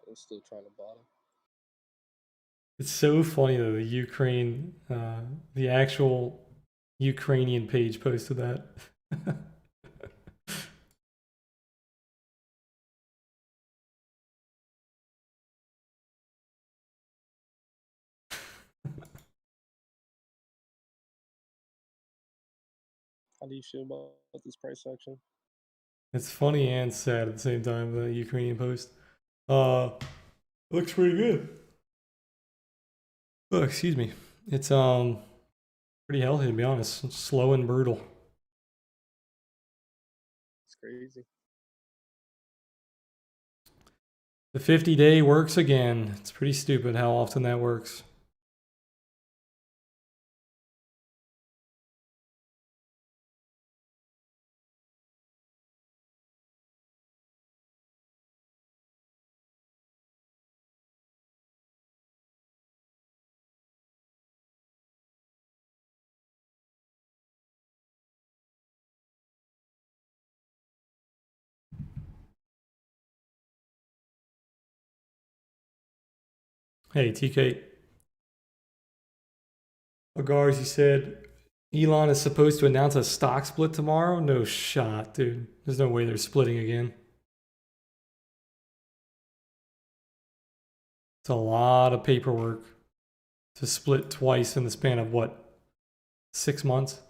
It's still trying to bottom. It's so funny though, the actual Ukrainian page posted that. How do you feel about this price action? It's funny and sad at the same time, the Ukrainian post. Looks pretty good. Oh, excuse me. It's pretty healthy to be honest. Slow and brutal. It's crazy. The 50-day works again. It's pretty stupid how often that works. Hey, TK. Agars, he said Elon is supposed to announce a stock split tomorrow? No shot, dude. There's no way they're splitting again. It's a lot of paperwork to split twice in the span of what, 6 months?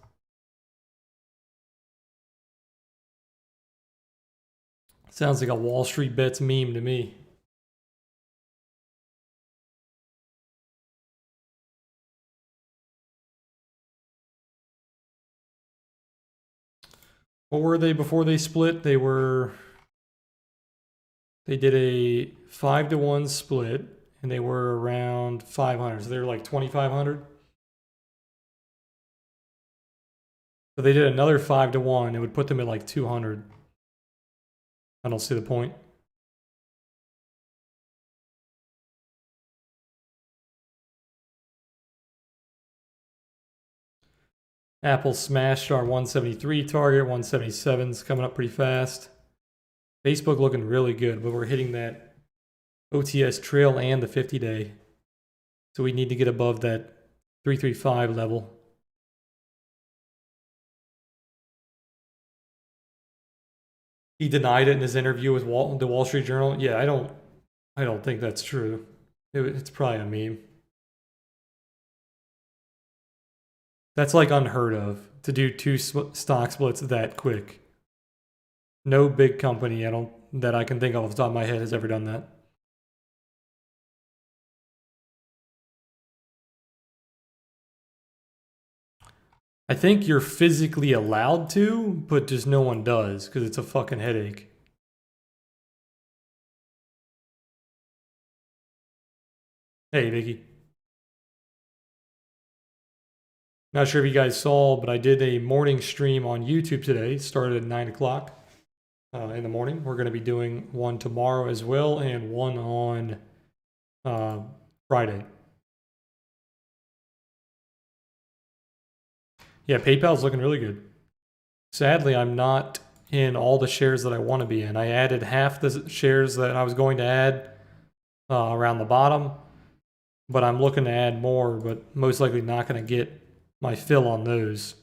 Sounds like a Wall Street Bets meme to me. What were they before they split? They did a 5-to-1 split and they were around 500. So they were like 2,500. So they did another 5-to-1. It would put them at like 200. I don't see the point. Apple smashed our 173 target. 177's coming up pretty fast. Facebook looking really good, but we're hitting that OTS trail and the 50-day. So we need to get above that 335 level. He denied it in his interview with the Wall Street Journal. Yeah, I don't think that's true. It's probably a meme. That's like unheard of to do two stock splits that quick. No big company that I can think of off the top of my head has ever done that. I think you're physically allowed to, but just no one does because it's a fucking headache. Hey, Vicky. Not sure if you guys saw, but I did a morning stream on YouTube today. Started at 9 o'clock in the morning. We're going to be doing one tomorrow as well and one on Friday. Yeah, PayPal's looking really good. Sadly, I'm not in all the shares that I want to be in. I added half the shares that I was going to add around the bottom, but I'm looking to add more, but most likely not going to get my fill on those.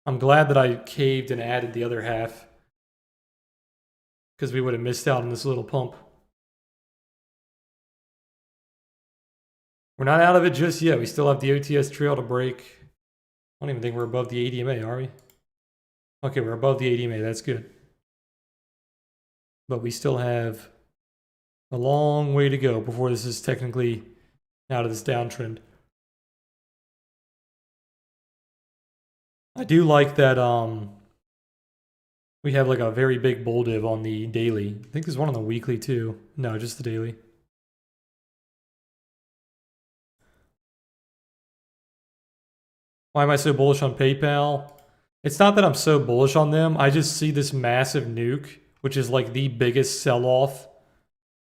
I'm glad that I caved and added the other half because we would have missed out on this little pump. We're not out of it just yet. We still have the OTS trail to break. I don't even think we're above the ADMA, are we? Okay, we're above the ADMA. That's good. But we still have a long way to go before this is technically out of this downtrend. I do like that we have like a very big bull div on the daily. I think there's one on the weekly too. No, just the daily. Why am I so bullish on PayPal? It's not that I'm so bullish on them. I just see this massive nuke, which is like the biggest sell-off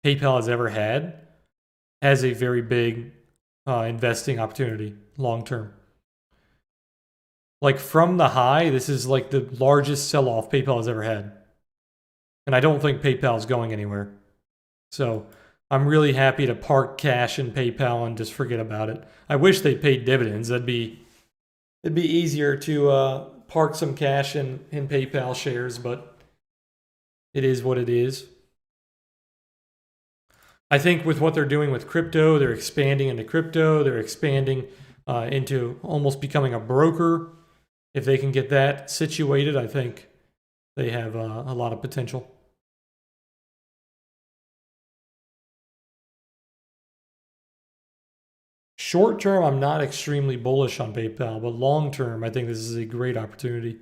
PayPal has ever had, as a very big investing opportunity long term. Like from the high, this is like the largest sell-off PayPal has ever had. And I don't think PayPal is going anywhere. So I'm really happy to park cash in PayPal and just forget about it. I wish they paid dividends. It'd be easier to park some cash in PayPal shares, but it is what it is. I think with what they're doing with crypto, they're expanding into crypto. They're expanding into almost becoming a broker. If they can get that situated, I think they have a lot of potential. Short term, I'm not extremely bullish on PayPal, but long term, I think this is a great opportunity.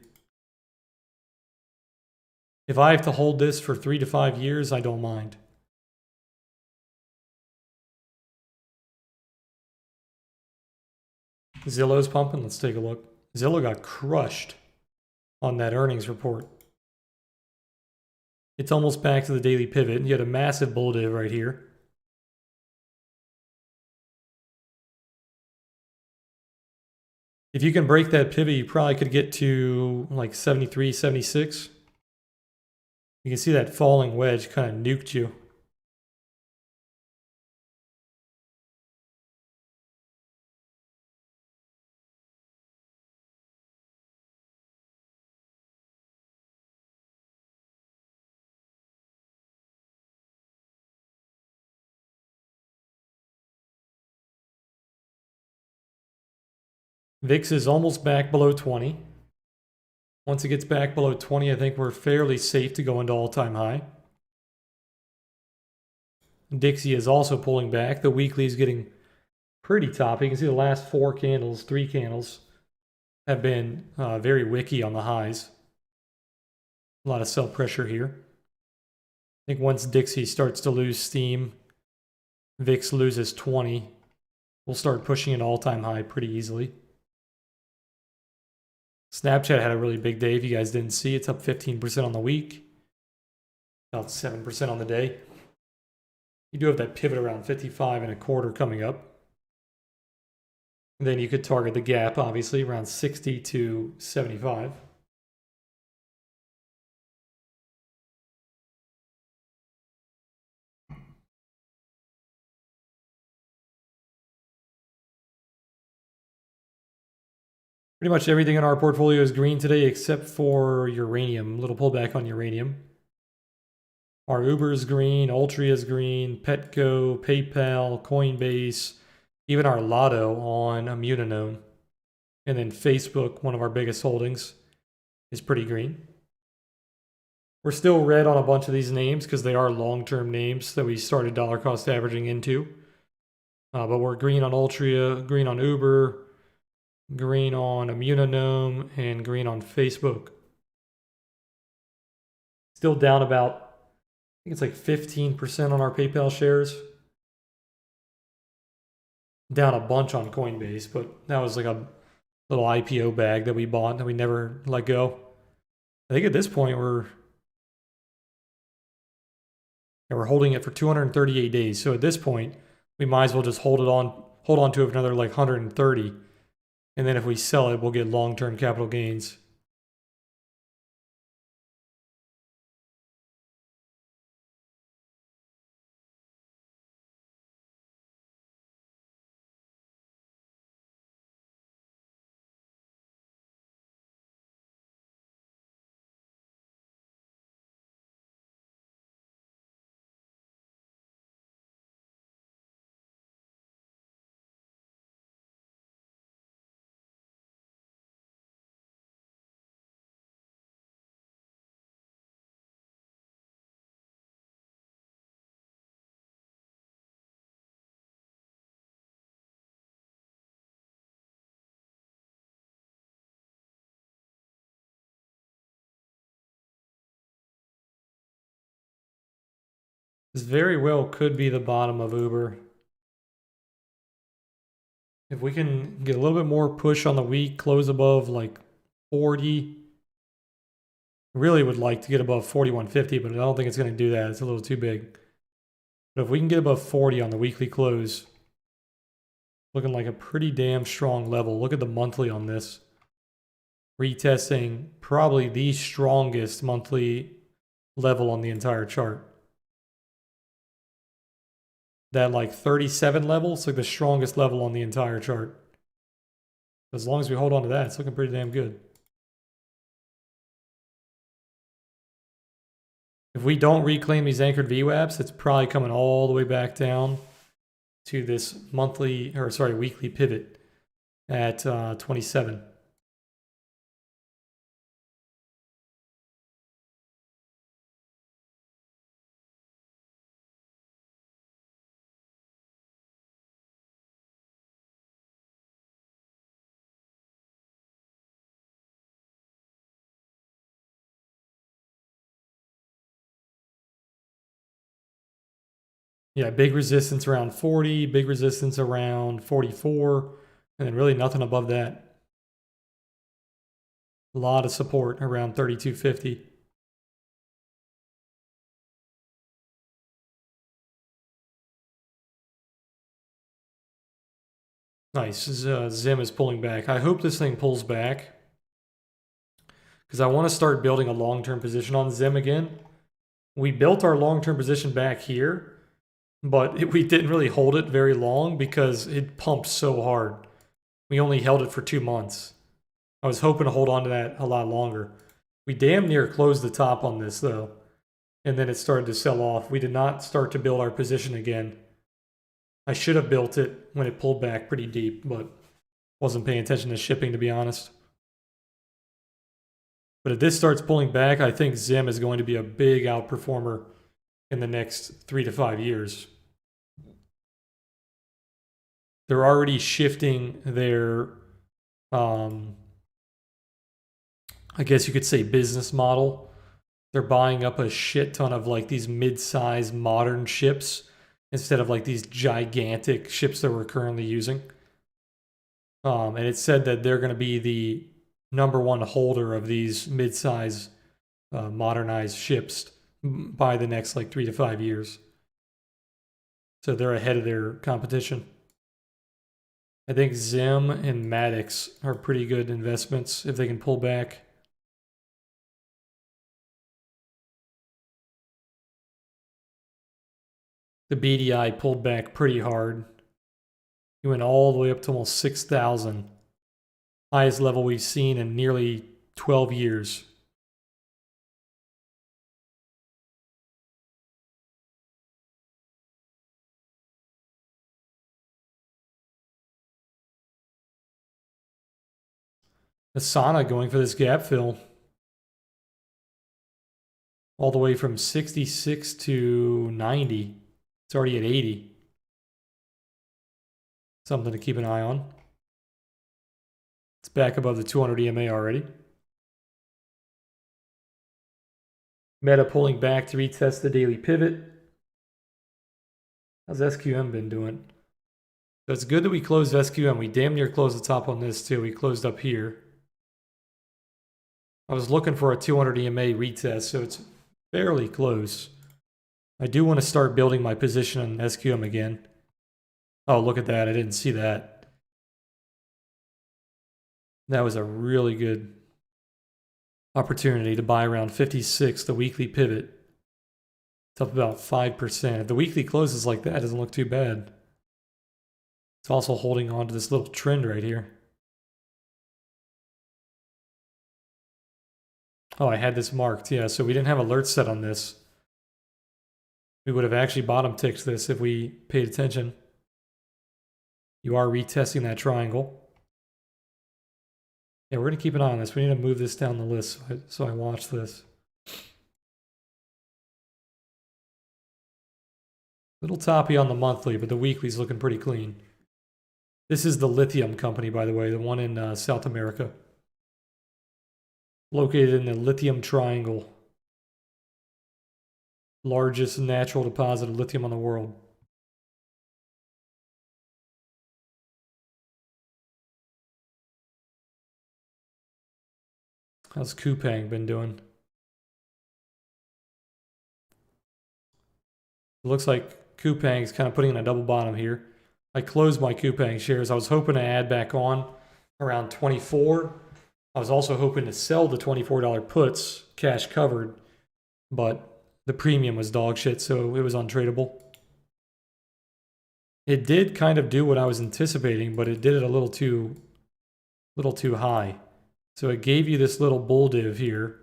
If I have to hold this for 3 to 5 years, I don't mind. Zillow's pumping. Let's take a look. Zillow got crushed on that earnings report. It's almost back to the daily pivot. You had a massive bull div right here. If you can break that pivot, you probably could get to like 73, 76. You can see that falling wedge kind of nuked you. VIX is almost back below 20. Once it gets back below 20, I think we're fairly safe to go into all-time high. Dixie is also pulling back. The weekly is getting pretty toppy. You can see the last 4 candles, 3 candles, have been very wicky on the highs. A lot of sell pressure here. I think once Dixie starts to lose steam, VIX loses 20, we'll start pushing an all-time high pretty easily. Snapchat had a really big day. If you guys didn't see, it's up 15% on the week, about 7% on the day. You do have that pivot around 55.25 coming up. And then you could target the gap, obviously, around 60 to 75. Pretty much everything in our portfolio is green today except for uranium. A little pullback on uranium. Our Uber is green, Altria is green, Petco, PayPal, Coinbase, even our Lotto on Immunonome. And then Facebook, one of our biggest holdings, is pretty green. We're still red on a bunch of these names because they are long-term names that we started dollar cost averaging into. But we're green on Altria, green on Uber, green on Immunonome, and green on Facebook. Still down about, I think it's like 15% on our PayPal shares. Down a bunch on Coinbase, but that was like a little IPO bag that we bought that we never let go. I think at this point we're holding it for 238 days. So at this point, we might as well just hold on to it for another like 130. And then if we sell it, we'll get long-term capital gains. This very well could be the bottom of Uber. If we can get a little bit more push on the week, close above like 40. Really would like to get above 41.50, but I don't think it's going to do that. It's a little too big. But if we can get above 40 on the weekly close, looking like a pretty damn strong level. Look at the monthly on this. Retesting probably the strongest monthly level on the entire chart. that like 37 level. It's like the strongest level on the entire chart. As long as we hold on to that, it's looking pretty damn good. If we don't reclaim these anchored VWAPs, it's probably coming all the way back down to this weekly pivot at 27. Yeah, big resistance around 40, big resistance around 44, and then really nothing above that. A lot of support around 3250. Nice. Zim is pulling back. I hope this thing pulls back because I want to start building a long-term position on Zim again. We built our long-term position back here, but we didn't really hold it very long because it pumped so hard. We only held it for 2 months. I was hoping to hold on to that a lot longer. We damn near closed the top on this though, and then it started to sell off. We did not start to build our position again. I should have built it when it pulled back pretty deep, but wasn't paying attention to shipping, to be honest. But if this starts pulling back, I think Zim is going to be a big outperformer in the next 3 to 5 years. They're already shifting their, I guess you could say, business model. They're buying up a shit ton of like these mid-size modern ships instead of like these gigantic ships that we're currently using. And it said that they're going to be the #1 holder of these mid-size modernized ships by the next like 3 to 5 years. So they're ahead of their competition. I think Zim and Maddox are pretty good investments if they can pull back. The BDI pulled back pretty hard. It went all the way up to almost 6,000. Highest level we've seen in nearly 12 years. Asana going for this gap fill. All the way from 66 to 90. It's already at 80. Something to keep an eye on. It's back above the 200 EMA already. Meta pulling back to retest the daily pivot. How's SQM been doing? So it's good that we closed SQM. We damn near closed the top on this too. We closed up here. I was looking for a 200 EMA retest, so it's fairly close. I do want to start building my position on SQM again. Oh, look at that. I didn't see that. That was a really good opportunity to buy around 56, the weekly pivot. It's up about 5%. If the weekly closes like that, it doesn't look too bad. It's also holding on to this little trend right here. Oh, I had this marked. Yeah, so we didn't have alerts set on this. We would have actually bottom ticked this if we paid attention. You are retesting that triangle. Yeah, we're going to keep an eye on this. We need to move this down the list so I watch this. Little toppy on the monthly, but the weekly's looking pretty clean. This is the lithium company, by the way, the one in South America. Located in the lithium triangle. Largest natural deposit of lithium on the world. How's Kupang been doing? It looks like Kupang's kind of putting in a double bottom here. I closed my Kupang shares. I was hoping to add back on around 24. I was also hoping to sell the $24 puts, cash covered, but the premium was dog shit, so it was untradeable. it did kind of do what I was anticipating, but it did it a little too high. So it gave you this little bull div here,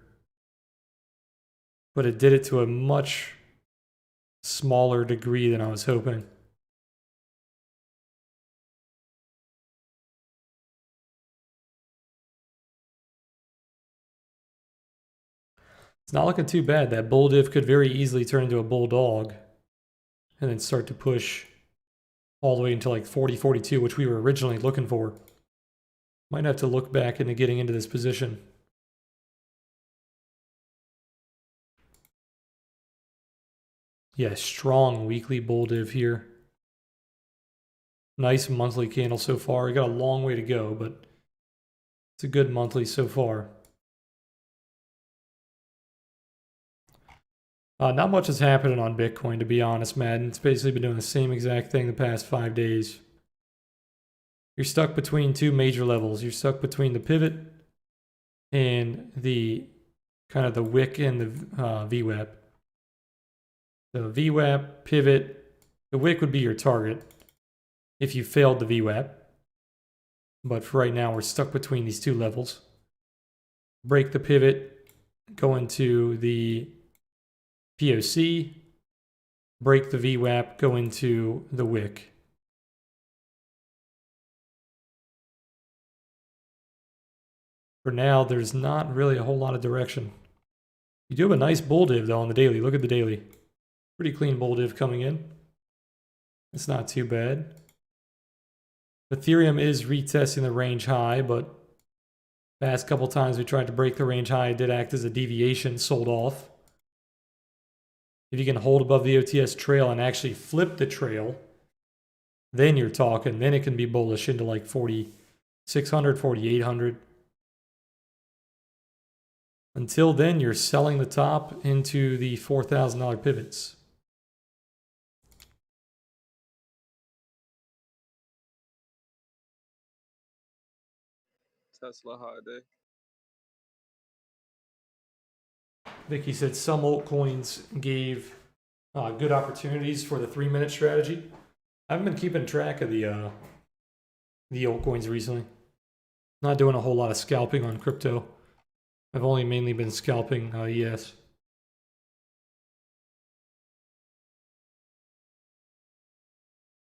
but it did it to a much smaller degree than I was hoping. It's not looking too bad. That bull div could very easily turn into a bulldog and then start to push all the way into like 40, 42, which we were originally looking for. Might have to look back into getting into this position. Yeah, strong weekly bull div here. Nice monthly candle so far. We got a long way to go, but it's a good monthly so far. Not much is happening on Bitcoin, to be honest, Madden. It's basically been doing the same exact thing the past 5 days. You're stuck between two major levels. You're stuck between the pivot and the kind of the wick and the VWAP. The VWAP, pivot, the wick would be your target if you failed the VWAP. But for right now, we're stuck between these two levels. Break the pivot, go into the POC, break the VWAP, go into the wick. For now, there's not really a whole lot of direction. You do have a nice bull div though on the daily. Look at the daily. Pretty clean bull div coming in. It's not too bad. Ethereum is retesting the range high, but past couple times we tried to break the range high, it did act as a deviation, sold off. If you can hold above the OTS trail and actually flip the trail, then you're talking. Then it can be bullish into like 4,600, 4,800. Until then, you're selling the top into the $4,000 pivots. Tesla high day. Vicky said some altcoins gave good opportunities for the 3-minute strategy. I haven't been keeping track of the altcoins recently. Not doing a whole lot of scalping on crypto. I've only mainly been scalping ES.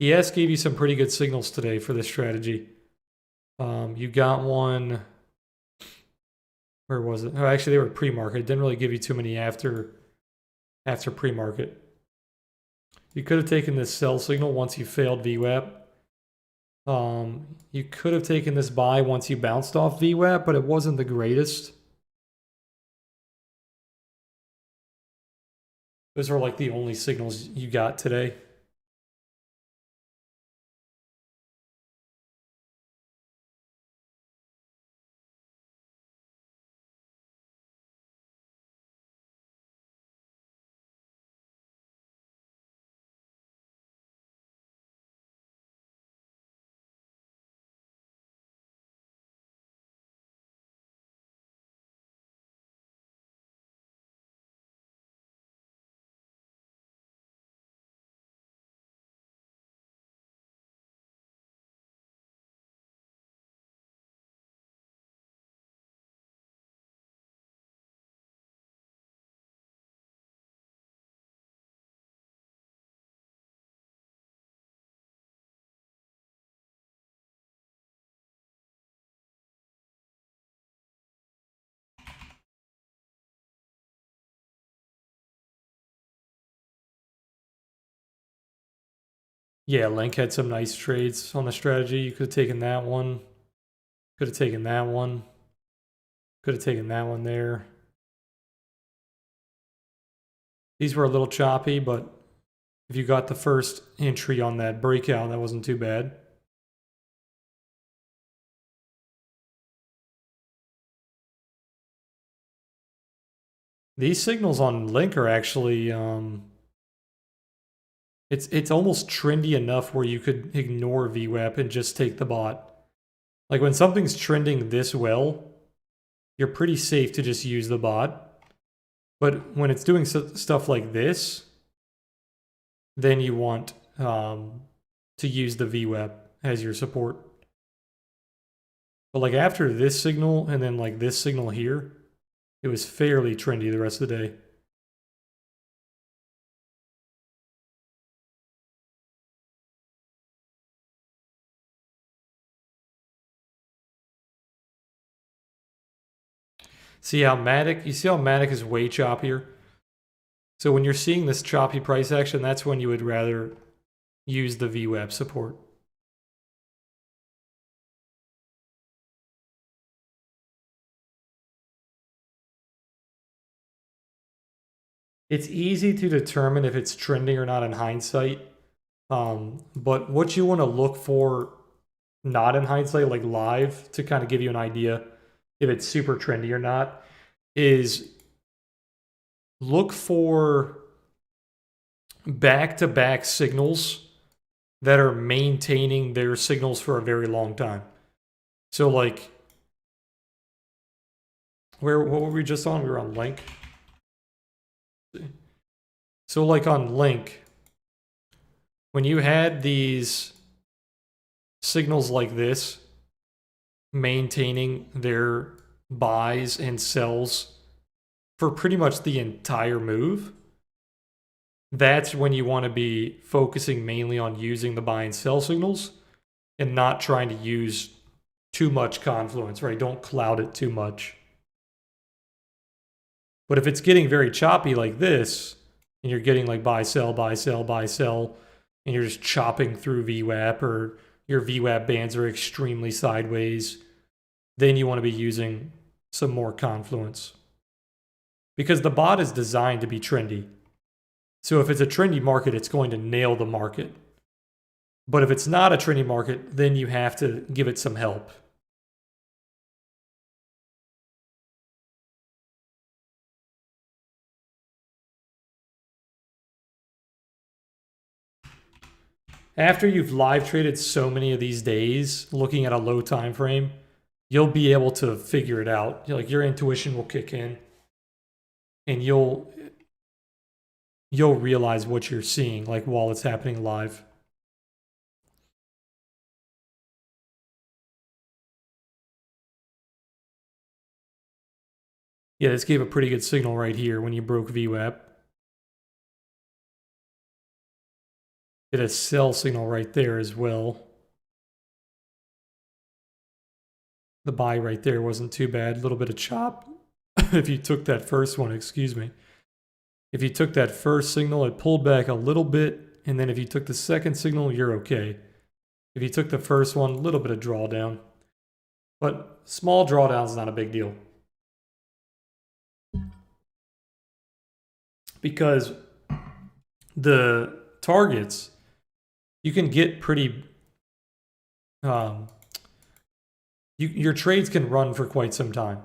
ES gave you some pretty good signals today for this strategy. You got one. Where was it? Oh, actually, they were pre-market. It didn't really give you too many after pre-market. You could have taken this sell signal once you failed VWAP. You could have taken this buy once you bounced off VWAP, but it wasn't the greatest. Those are like the only signals you got today. Yeah, Link had some nice trades on the strategy. You could have taken that one. Could have taken that one. Could have taken that one there. These were a little choppy, but if you got the first entry on that breakout, that wasn't too bad. These signals on Link are actually it's almost trendy enough where you could ignore VWAP and just take the bot. Like when something's trending this well, you're pretty safe to just use the bot. But when it's doing stuff like this, then you want to use the VWAP as your support. But like after this signal and then like this signal here, it was fairly trendy the rest of the day. See how Matic, you see how Matic is way choppier? So when you're seeing this choppy price action, that's when you would rather use the VWAP support. It's easy to determine if it's trending or not in hindsight. But what you want to look for, not in hindsight, like live, to kind of give you an idea if it's super trendy or not, is look for back-to-back signals that are maintaining their signals for a very long time. So like, what were we just on? We were on Link. So like on Link, when you had these signals like this, maintaining their buys and sells for pretty much the entire move, that's when you want to be focusing mainly on using the buy and sell signals and not trying to use too much confluence, right? Don't cloud it too much. But if it's getting very choppy like this, and you're getting like buy, sell, buy, sell, buy, sell, and you're just chopping through VWAP, or your VWAP bands are extremely sideways, then you want to be using some more confluence. Because the bot is designed to be trendy. So if it's a trendy market, it's going to nail the market. But if it's not a trendy market, then you have to give it some help. After you've live traded so many of these days, looking at a low time frame, you'll be able to figure it out. Like your intuition will kick in, and you'll realize what you're seeing, like while it's happening live. Yeah, this gave a pretty good signal right here when you broke VWAP. Did a sell signal right there as well. The buy right there wasn't too bad. A little bit of chop. If you took that first one, excuse me. If you took that first signal, it pulled back a little bit. And then if you took the second signal, you're okay. If you took the first one, a little bit of drawdown. But small drawdown is not a big deal. Because the targets, you can get pretty... your trades can run for quite some time.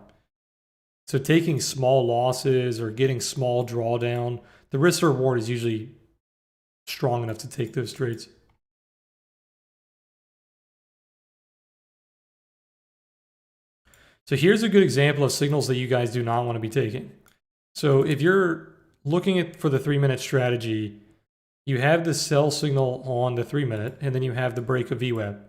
So taking small losses or getting small drawdown, the risk reward is usually strong enough to take those trades. So here's a good example of signals that you guys do not want to be taking. So if you're looking for the 3-minute strategy, you have the sell signal on the 3-minute, and then you have the break of VWAP.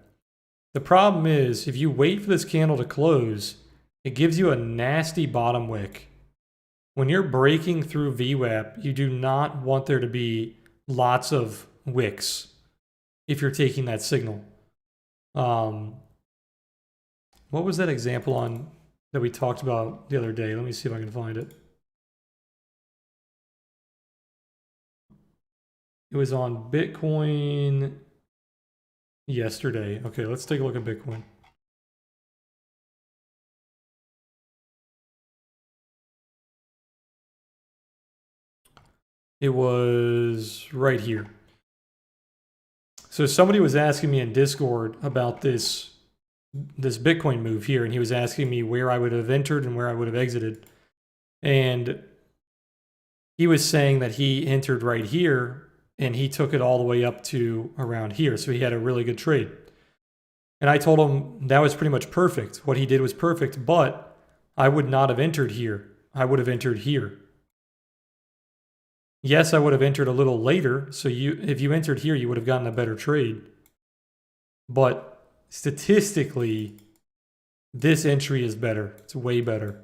The problem is, if you wait for this candle to close, it gives you a nasty bottom wick. When you're breaking through VWAP, you do not want there to be lots of wicks if you're taking that signal. What was that example on that we talked about the other day? Let me see if I can find it. It was on Bitcoin yesterday. Okay, let's take a look at Bitcoin. It was right here. So somebody was asking me in Discord about this Bitcoin move here, and he was asking me where I would have entered and where I would have exited. And he was saying that he entered right here, and he took it all the way up to around here. So he had a really good trade. And I told him that was pretty much perfect. What he did was perfect, but I would not have entered here. I would have entered here. Yes, I would have entered a little later. So if you entered here, you would have gotten a better trade. But statistically, this entry is better. It's way better.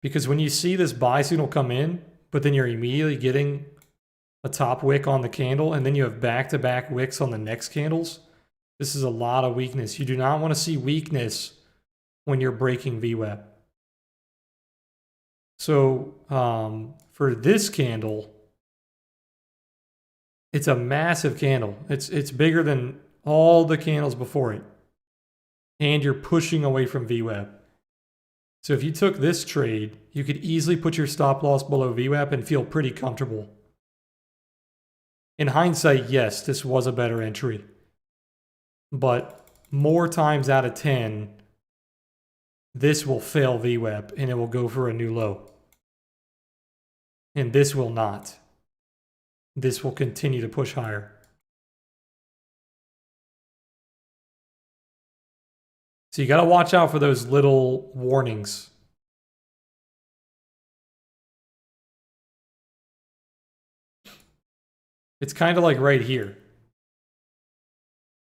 Because when you see this buy signal come in, but then you're immediately getting a top wick on the candle, and then you have back-to-back wicks on the next candles, this is a lot of weakness. You do not want to see weakness when you're breaking VWAP. So for this candle, it's a massive candle. It's bigger than all the candles before it. And you're pushing away from VWAP. So if you took this trade, you could easily put your stop loss below VWAP and feel pretty comfortable. In hindsight, yes, this was a better entry. But more times out of 10, this will fail VWAP and it will go for a new low. And this will not. This will continue to push higher. So you got to watch out for those little warnings. It's kind of like right here.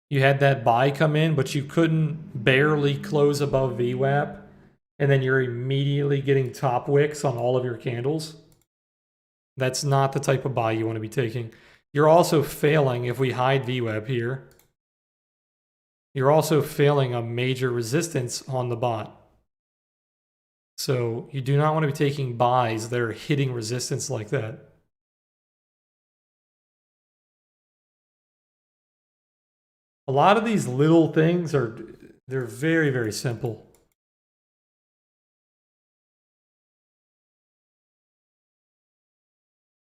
You had that buy come in, but you couldn't barely close above VWAP, and then you're immediately getting top wicks on all of your candles. That's not the type of buy you want to be taking. You're also failing, if we hide VWAP here, you're also failing a major resistance on the bot. So you do not want to be taking buys that are hitting resistance like that. A lot of these little things they're very, very simple.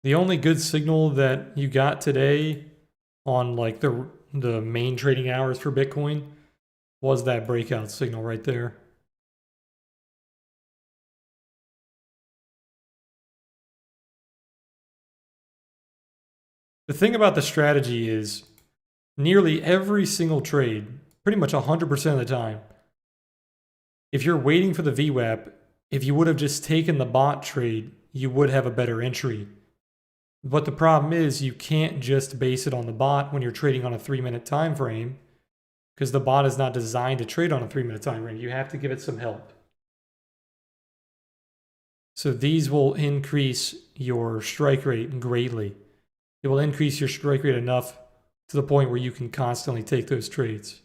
The only good signal that you got today on like the main trading hours for Bitcoin was that breakout signal right there. The thing about the strategy is nearly every single trade, pretty much 100% of the time, if you're waiting for the VWAP, if you would have just taken the bot trade, you would have a better entry. But the problem is you can't just base it on the bot when you're trading on a 3-minute time frame, because the bot is not designed to trade on a 3-minute time frame. You have to give it some help. So these will increase your strike rate greatly. It will increase your strike rate enough to the point where you can constantly take those trades.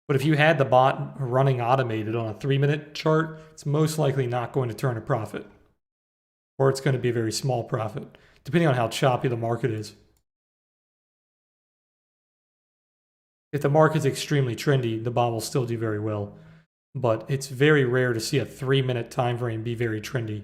But if you had the bot running automated on a 3-minute chart, it's most likely not going to turn a profit. Or it's going to be a very small profit, depending on how choppy the market is. If the market's extremely trendy, the bot will still do very well. But it's very rare to see a 3-minute time frame be very trendy.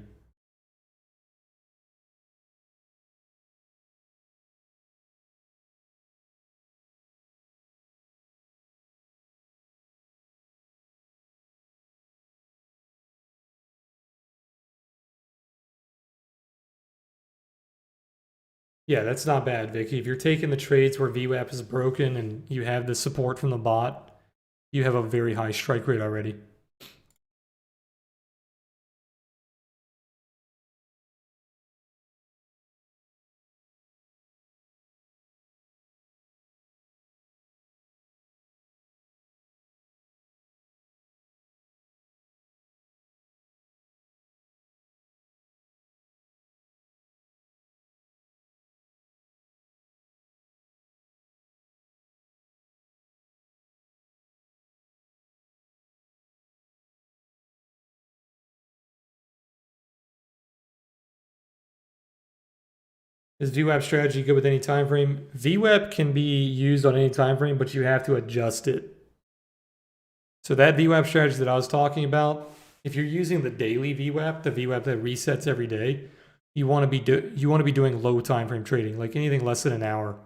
Yeah, that's not bad, Vicky. If you're taking the trades where VWAP is broken and you have the support from the bot, you have a very high strike rate already. Is VWAP strategy good with any time frame? VWAP can be used on any time frame, but you have to adjust it. So that VWAP strategy that I was talking about, if you're using the daily VWAP, the VWAP that resets every day, you want to be doing low time frame trading, like anything less than an hour.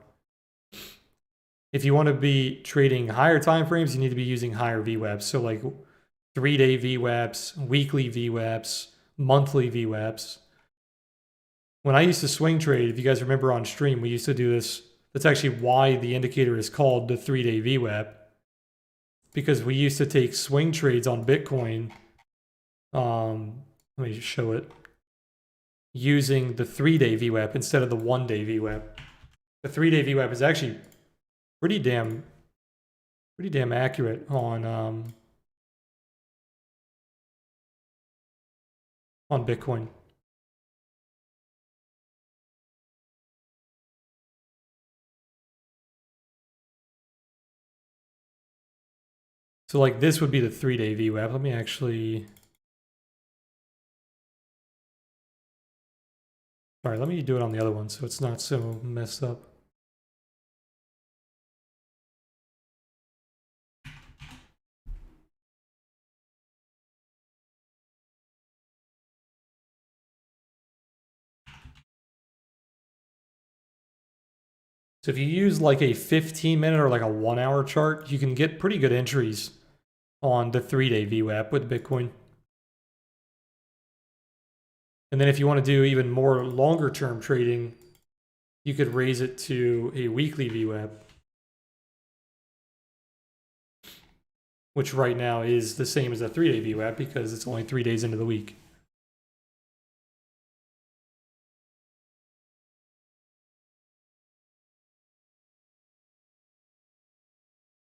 If you want to be trading higher time frames, you need to be using higher VWAPs. So like 3-day VWAPs, weekly VWAPs, monthly VWAPs. When I used to swing trade, if you guys remember on stream, we used to do this. That's actually why the indicator is called the 3-day VWAP. Because we used to take swing trades on Bitcoin. Let me just show it. Using the 3-day VWAP instead of the 1-day VWAP. The 3-day VWAP is actually pretty damn accurate on Bitcoin. So like this would be the 3-day VWAP. Let me actually... All right, let me do it on the other one so it's not so messed up. So if you use like a 15-minute or like a 1-hour chart, you can get pretty good entries on the 3-day VWAP with Bitcoin. And then if you want to do even more longer term trading, you could raise it to a weekly VWAP, which right now is the same as a 3-day VWAP because it's only 3 days into the week.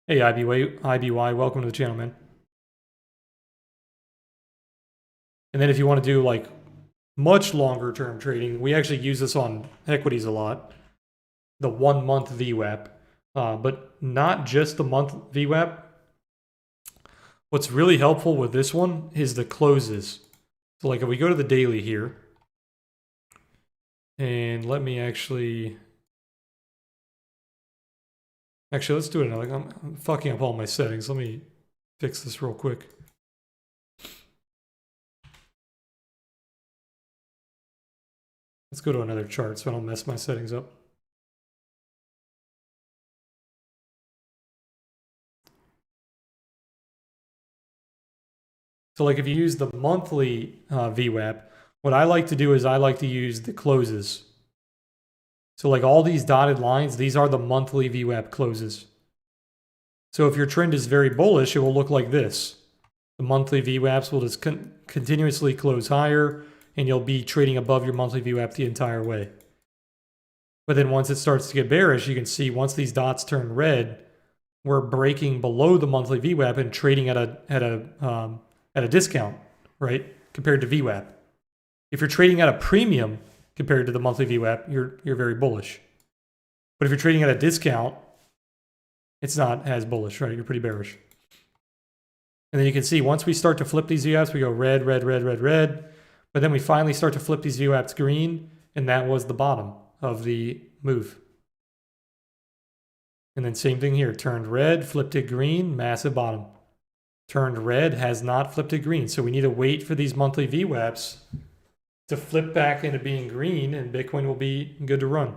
Hey, IBY, welcome to the channel, man. And then if you want to do like much longer term trading, we actually use this on equities a lot, the 1 month VWAP, but not just the month VWAP. What's really helpful with this one is the closes. So like if we go to the daily here, and let me actually let's do it now. Like I'm fucking up all my settings. Let me fix this real quick. Let's go to another chart so I don't mess my settings up. So like if you use the monthly VWAP, what I like to do is I like to use the closes. So like all these dotted lines, these are the monthly VWAP closes. So if your trend is very bullish, it will look like this. The monthly VWAPs will just continuously close higher, and you'll be trading above your monthly VWAP the entire way. But then once it starts to get bearish, you can see once these dots turn red, we're breaking below the monthly VWAP and trading at a discount, right? Compared to VWAP. If you're trading at a premium compared to the monthly VWAP, you're very bullish. But if you're trading at a discount, it's not as bullish, right? You're pretty bearish. And then you can see once we start to flip these VWAPs, we go red, red, red, red, red. But then we finally start to flip these VWAPs green, and that was the bottom of the move. And then same thing here, turned red, flipped it green, massive bottom. Turned red, has not flipped it green. So we need to wait for these monthly VWAPs to flip back into being green, and Bitcoin will be good to run.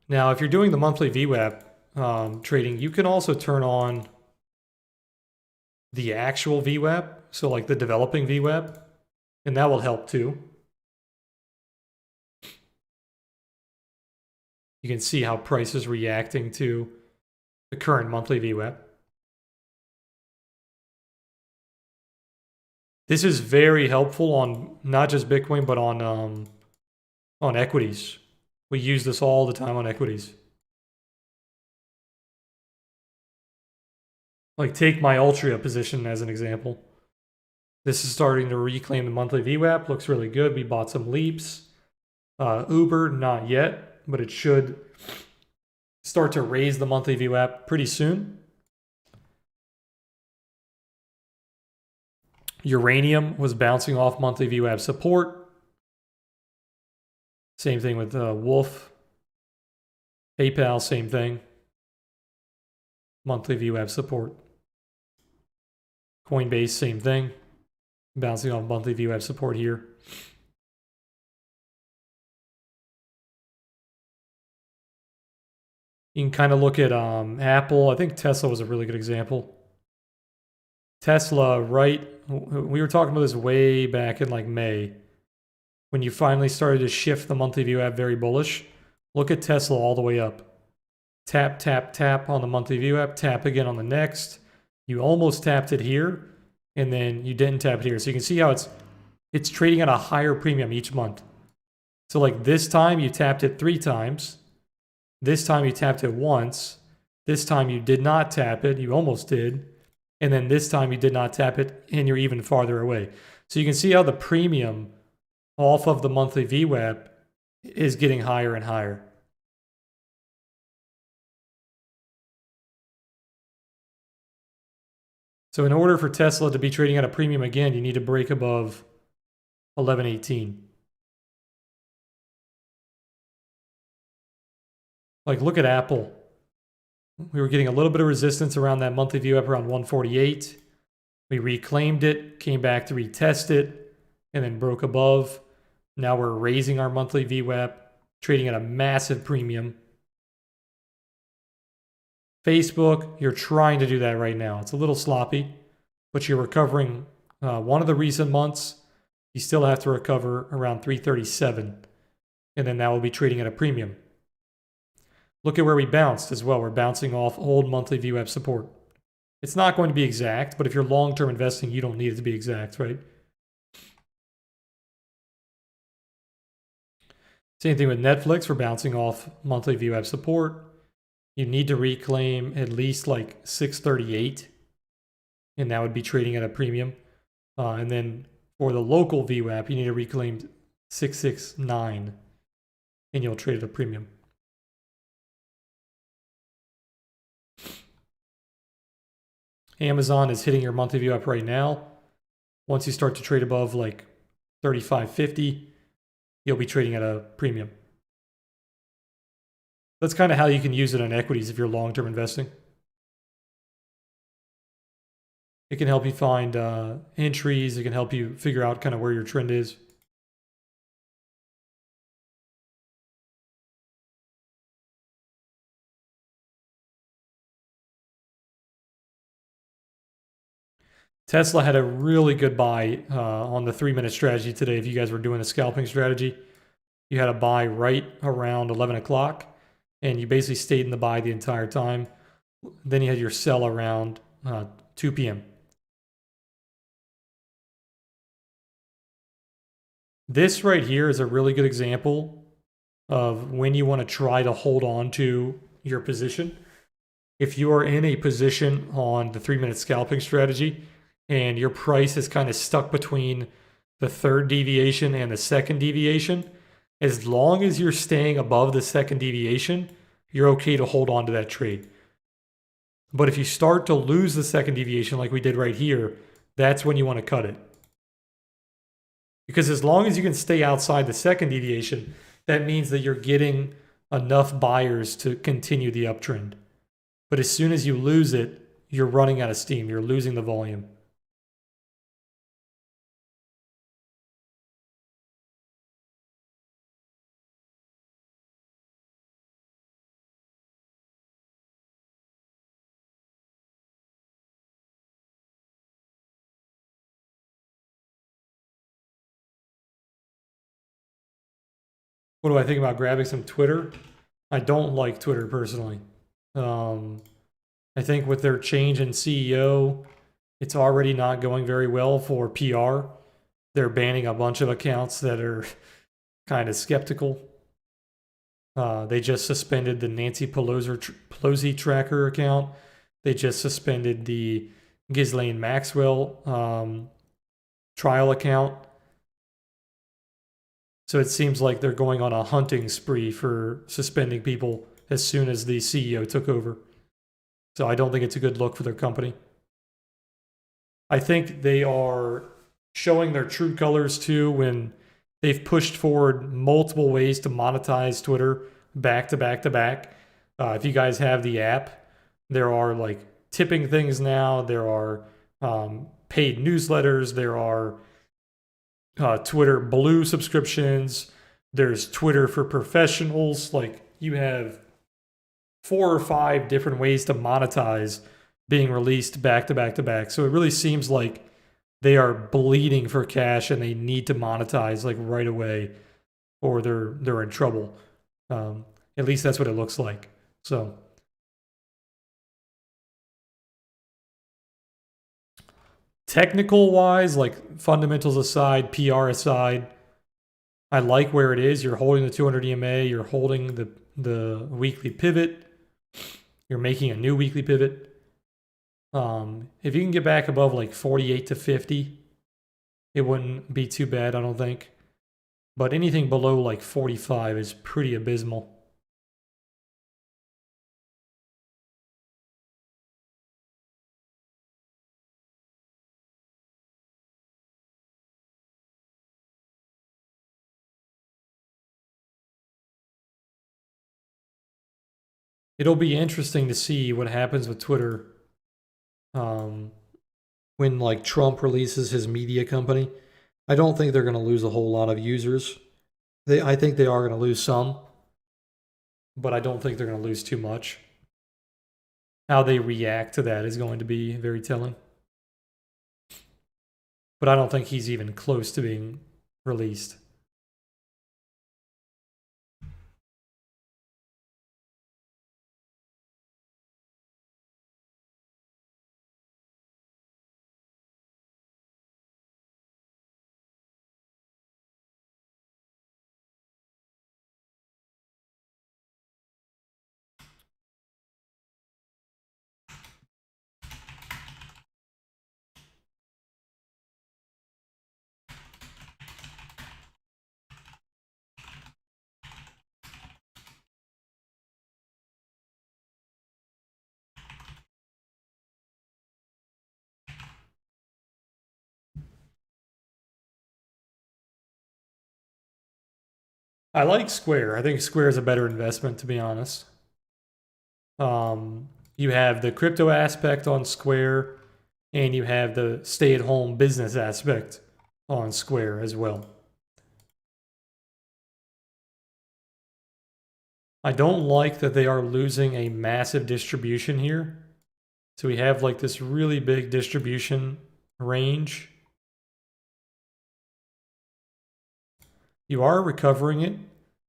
Now, if you're doing the monthly VWAP trading, you can also turn on the actual VWAP, so like the developing VWAP, and that will help too. You can see how price is reacting to the current monthly VWAP. This is very helpful on not just Bitcoin, but on equities. We use this all the time on equities. Like take my Altria position as an example. This is starting to reclaim the monthly VWAP. Looks really good. We bought some leaps. Uber, not yet, but it should start to raise the monthly VWAP pretty soon. Uranium was bouncing off monthly VWAP support. Same thing with Wolf. PayPal, same thing. Monthly VWAP support. Coinbase, same thing. Bouncing off monthly VWAP support here. You can kind of look at Apple. I think Tesla was a really good example. Tesla, right? We were talking about this way back in like May. When you finally started to shift the monthly VWAP very bullish. Look at Tesla all the way up. Tap, tap, tap on the monthly VWAP. Tap again on the next. You almost tapped it here. and then you didn't tap it here. So you can see how it's trading at a higher premium each month. So like this time you tapped it 3 times. This time you tapped it once. This time you did not tap it. You almost did. And then this time you did not tap it and you're even farther away. So you can see how the premium off of the monthly VWAP is getting higher and higher. So in order for Tesla to be trading at a premium again, you need to break above 1118. Like look at Apple. We were getting a little bit of resistance around that monthly VWAP around 148. We reclaimed it, came back to retest it, and then broke above. Now we're raising our monthly VWAP, trading at a massive premium. Facebook, you're trying to do that right now. It's a little sloppy, but you're recovering one of the recent months. You still have to recover around 337, and then that will be trading at a premium. Look at where we bounced as well. We're bouncing off old monthly VWAP support. It's not going to be exact, but if you're long-term investing, you don't need it to be exact, right? Same thing with Netflix. We're bouncing off monthly VWAP support. You need to reclaim at least like 638, and that would be trading at a premium. And then for the local VWAP, you need to reclaim 669, and you'll trade at a premium. Amazon is hitting your monthly VWAP right now. Once you start to trade above like 35.50, you'll be trading at a premium. That's kind of how you can use it on equities if you're long-term investing. It can help you find entries. It can help you figure out kind of where your trend is. Tesla had a really good buy on the 3-minute strategy today. If you guys were doing a scalping strategy, you had a buy right around 11 o'clock, and you basically stayed in the buy the entire time. Then you had your sell around 2 p.m. This right here is a really good example of when you want to try to hold on to your position. If you are in a position on the 3-minute scalping strategy and your price is kind of stuck between the third deviation and the second deviation, as long as you're staying above the second deviation, you're okay to hold on to that trade. But if you start to lose the second deviation like we did right here, that's when you want to cut it. Because as long as you can stay outside the second deviation, that means that you're getting enough buyers to continue the uptrend. But as soon as you lose it, you're running out of steam. You're losing the volume. What do I think about grabbing some Twitter? I don't like Twitter personally. I think with their change in CEO, it's already not going very well for PR. They're banning a bunch of accounts that are kind of skeptical. They just suspended the Nancy Pelosi tracker account. They just suspended the Ghislaine Maxwell trial account. So it seems like they're going on a hunting spree for suspending people as soon as the CEO took over. So I don't think it's a good look for their company. I think they are showing their true colors too when they've pushed forward multiple ways to monetize Twitter back to back to back. If you guys have the app, there are like tipping things now. There are paid newsletters. There are Twitter Blue subscriptions. There's Twitter for professionals. Like you have 4 or 5 different ways to monetize being released back to back to back. So it really seems like they are bleeding for cash and they need to monetize like right away or they're in trouble. At least that's what it looks like. So technical wise, like fundamentals aside, PR aside, I like where it is. You're holding the 200 EMA, you're holding the weekly pivot, you're making a new weekly pivot. If you can get back above like 48 to 50, it wouldn't be too bad, I don't think. But anything below like 45 is pretty abysmal. It'll be interesting to see what happens with Twitter when like Trump releases his media company. I don't think they're going to lose a whole lot of users. I think they are going to lose some, but I don't think they're going to lose too much. How they react to that is going to be very telling. But I don't think he's even close to being released. I like Square. I think Square is a better investment, to be honest. You have the crypto aspect on Square, and you have the stay-at-home business aspect on Square as well. I don't like that they are losing a massive distribution here. So we have like this really big distribution range. You are recovering it.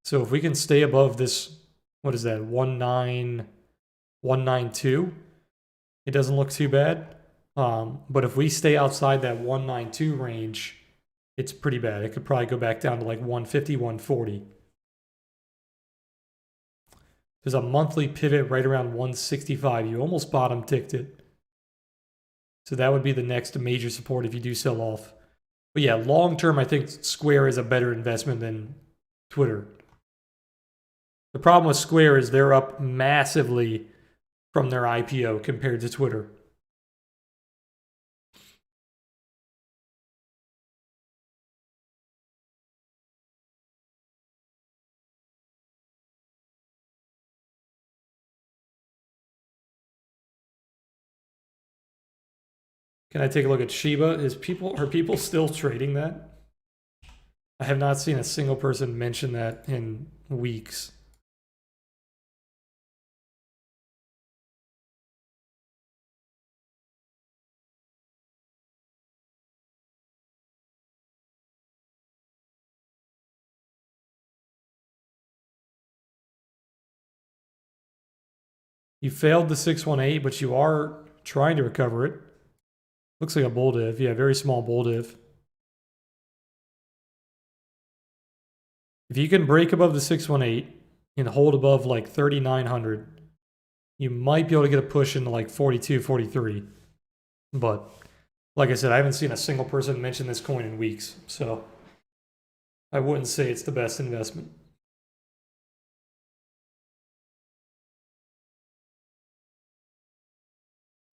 So if we can stay above this, what is that, 19192, it doesn't look too bad. But if we stay outside that 192 range, it's pretty bad. It could probably go back down to like 150, 140. There's a monthly pivot right around 165. You almost bottom ticked it. So that would be the next major support if you do sell off. But yeah, long term, I think Square is a better investment than Twitter. The problem with Square is they're up massively from their IPO compared to Twitter. Can I take a look at Shiba? Are people still trading that? I have not seen a single person mention that in weeks. You failed the 618, but you are trying to recover it. Looks like a bull div. Yeah, very small bull div. If you can break above the 618 and hold above like 3,900, you might be able to get a push into like 42, 43. But like I said, I haven't seen a single person mention this coin in weeks, so I wouldn't say it's the best investment.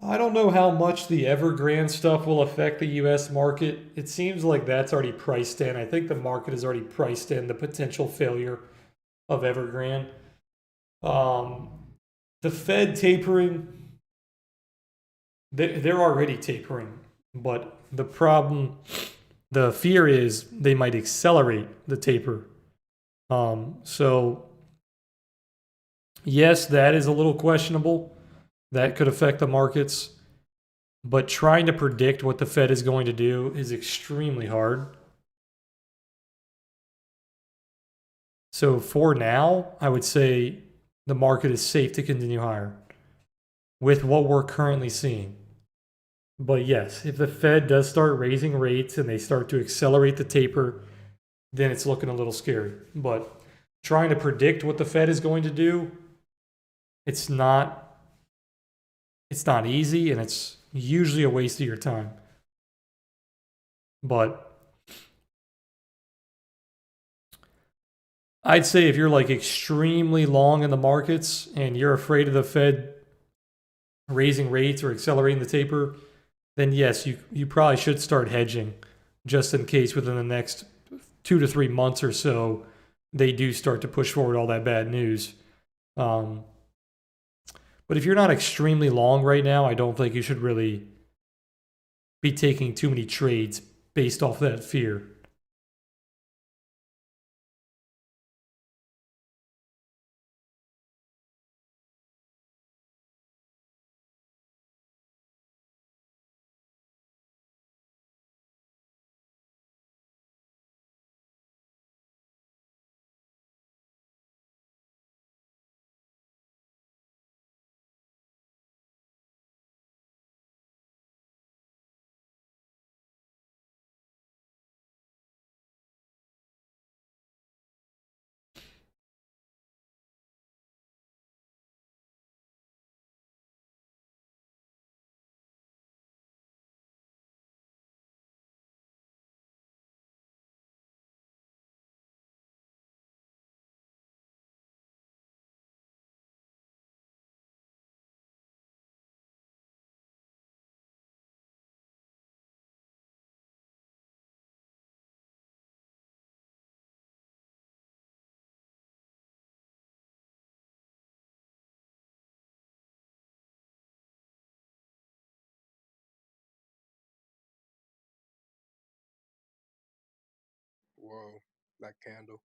I don't know how much the Evergrande stuff will affect the US market. It seems like that's already priced in. I think the market has already priced in the potential failure of Evergrande. The Fed tapering, they're already tapering, but the problem, the fear is they might accelerate the taper. So yes, that is a little questionable. That could affect the markets. But trying to predict what the Fed is going to do is extremely hard. So for now, I would say the market is safe to continue higher with what we're currently seeing. But yes, if the Fed does start raising rates and they start to accelerate the taper, then it's looking a little scary. But trying to predict what the Fed is going to do, it's not easy, and it's usually a waste of your time. But I'd say if you're like extremely long in the markets and you're afraid of the Fed raising rates or accelerating the taper, then yes, you probably should start hedging just in case within the next 2 to 3 months or so they do start to push forward all that bad news. Um, but if you're not extremely long right now, I don't think you should really be taking too many trades based off that fear. Whoa, that candle.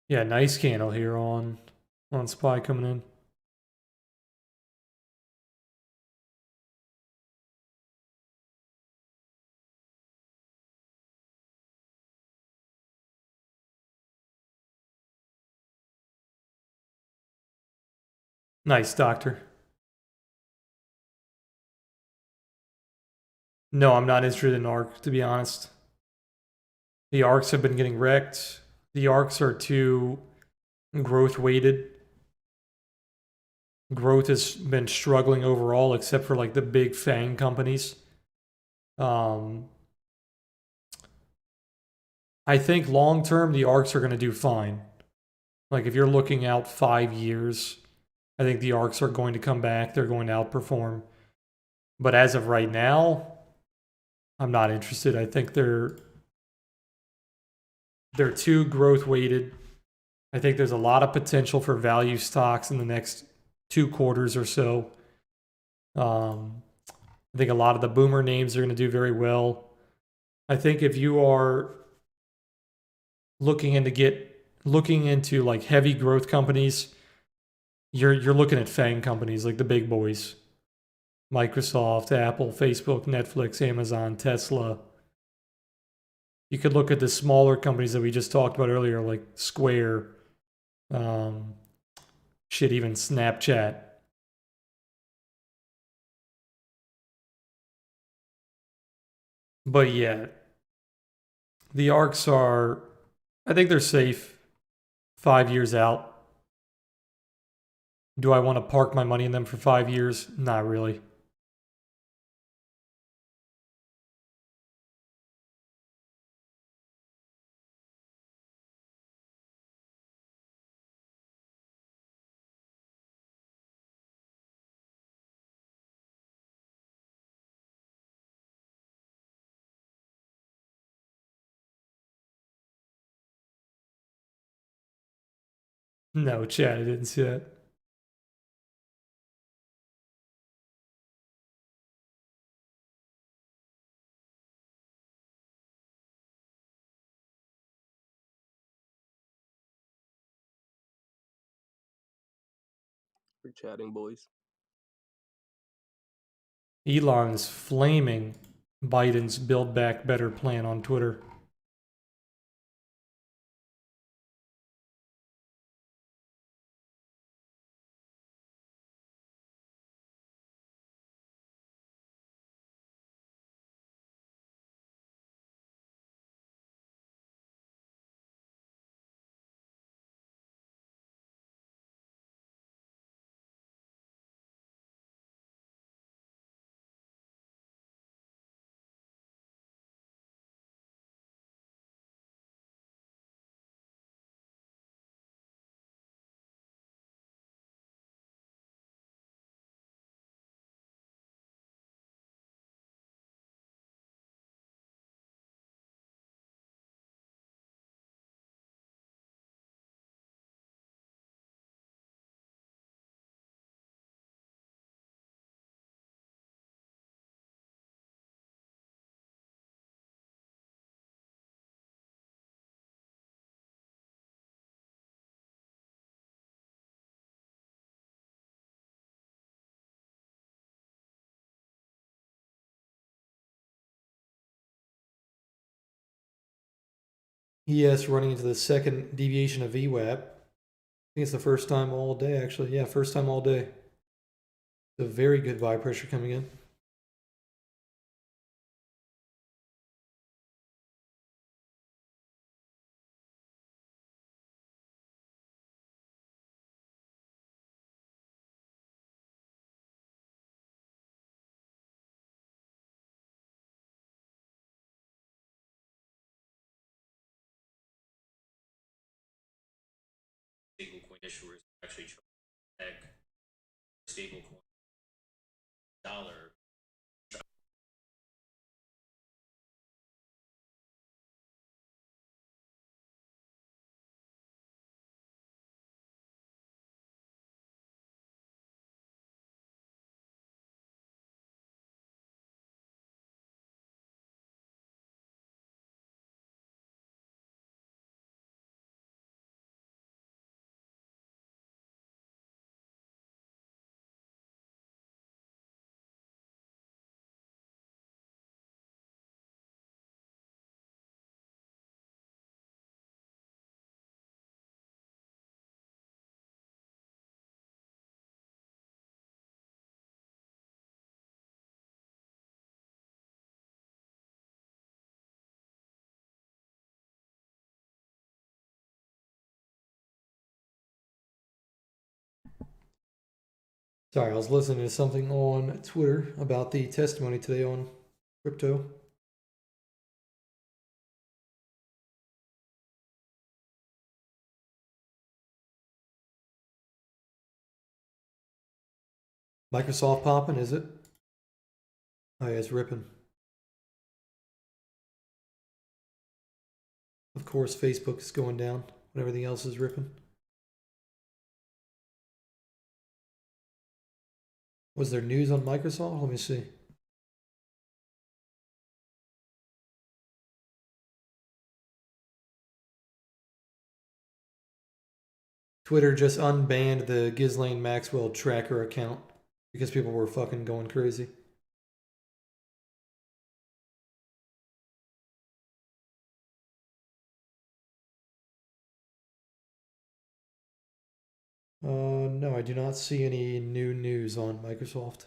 Yeah, nice candle here on SPY coming in. Nice, doctor. No, I'm not interested in ARC, to be honest. The ARCs have been getting wrecked. The ARCs are too growth weighted. Growth has been struggling overall, except for like the big FANG companies. I think long term, the ARCs are going to do fine. Like if you're looking out 5 years, I think the ARCs are going to come back. They're going to outperform. But as of right now, I'm not interested. I think they're too growth weighted. I think there's a lot of potential for value stocks in the next 2 quarters or so. I think a lot of the boomer names are going to do very well. I think if you are looking into like heavy growth companies, you're looking at FANG companies like the big boys. Microsoft, Apple, Facebook, Netflix, Amazon, Tesla. You could look at the smaller companies that we just talked about earlier, like Square, even Snapchat. But yeah, the ARCs are, I think they're safe 5 years out. Do I want to park my money in them for 5 years? Not really. No, Chad, I didn't see that. We're chatting, boys. Elon's flaming Biden's Build Back Better plan on Twitter. ES running into the second deviation of VWAP. I think it's the first time all day, actually. Yeah, first time all day. It's a very good buy pressure coming in. Stablecoin issuers actually track stablecoin dollar. Sorry, I was listening to something on Twitter about the testimony today on crypto. Microsoft popping, is it? Oh yeah, it's ripping. Of course, Facebook is going down when everything else is ripping. Was there news on Microsoft? Let me see. Twitter just unbanned the Ghislaine Maxwell tracker account because people were fucking going crazy. No, I do not see any new news on Microsoft.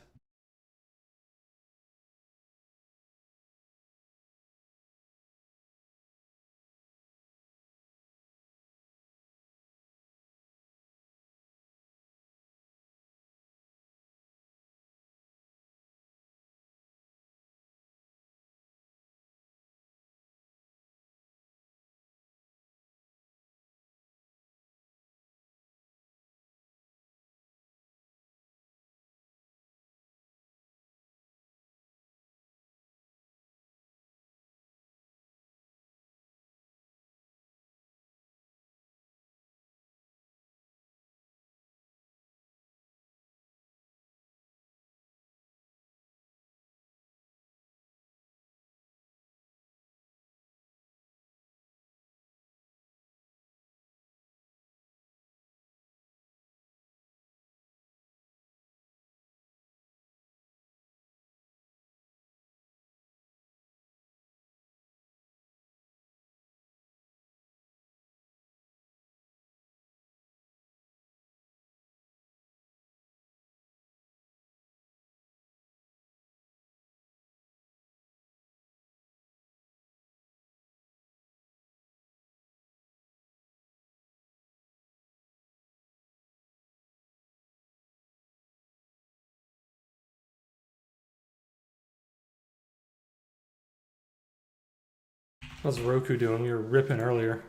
How's Roku doing? We were ripping earlier.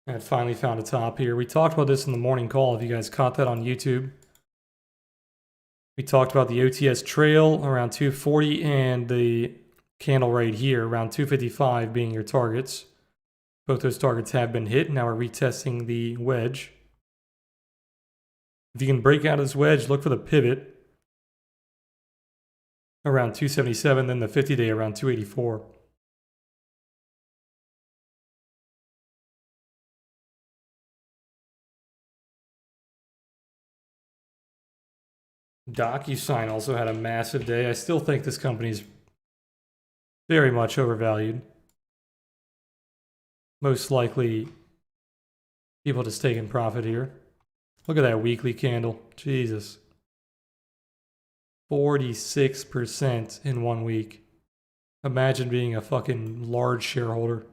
I had finally found a top here. We talked about this in the morning call, if you guys caught that on YouTube. We talked about the OTS trail around 240 and the candle right here around 255 being your targets. Both those targets have been hit. Now we're retesting the wedge. If you can break out of this wedge, look for the pivot around 277, then the 50-day around 284. DocuSign also had a massive day. I still think this company's very much overvalued. most likely people just taking profit here. Look at that weekly candle. Jesus. 46% in 1 week. Imagine being a fucking large shareholder.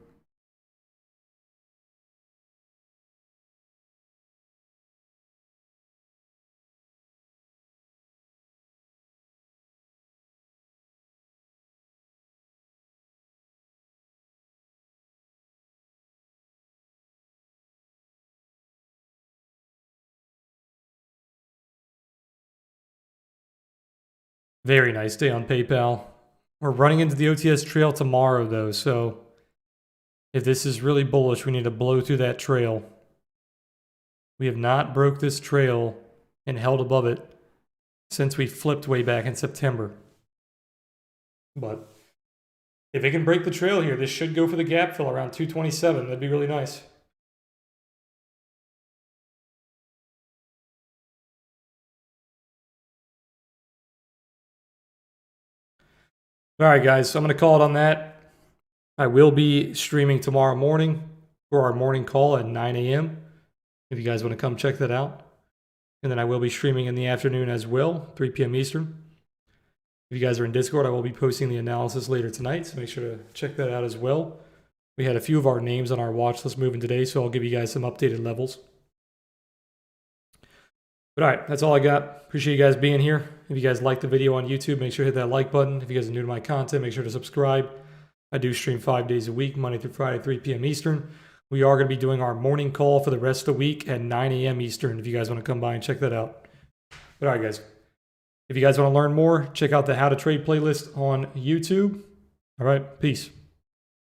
Very nice day on PayPal. We're running into the OTS trail tomorrow, though, so if this is really bullish, we need to blow through that trail. We have not broke this trail and held above it since we flipped way back in September. But if it can break the trail here, this should go for the gap fill around 227. That'd be really nice. All right, guys, so I'm going to call it on that. I will be streaming tomorrow morning for our morning call at 9 a.m. if you guys want to come check that out. And then I will be streaming in the afternoon as well, 3 p.m. Eastern. If you guys are in Discord, I will be posting the analysis later tonight, so make sure to check that out as well. We had a few of our names on our watch list moving today, so I'll give you guys some updated levels. But all right, that's all I got. Appreciate you guys being here. If you guys like the video on YouTube, make sure to hit that like button. If you guys are new to my content, make sure to subscribe. I do stream 5 days a week, Monday through Friday, 3 p.m. Eastern. We are going to be doing our morning call for the rest of the week at 9 a.m. Eastern if you guys want to come by and check that out. But all right, guys. If you guys want to learn more, check out the How to Trade playlist on YouTube. All right, peace.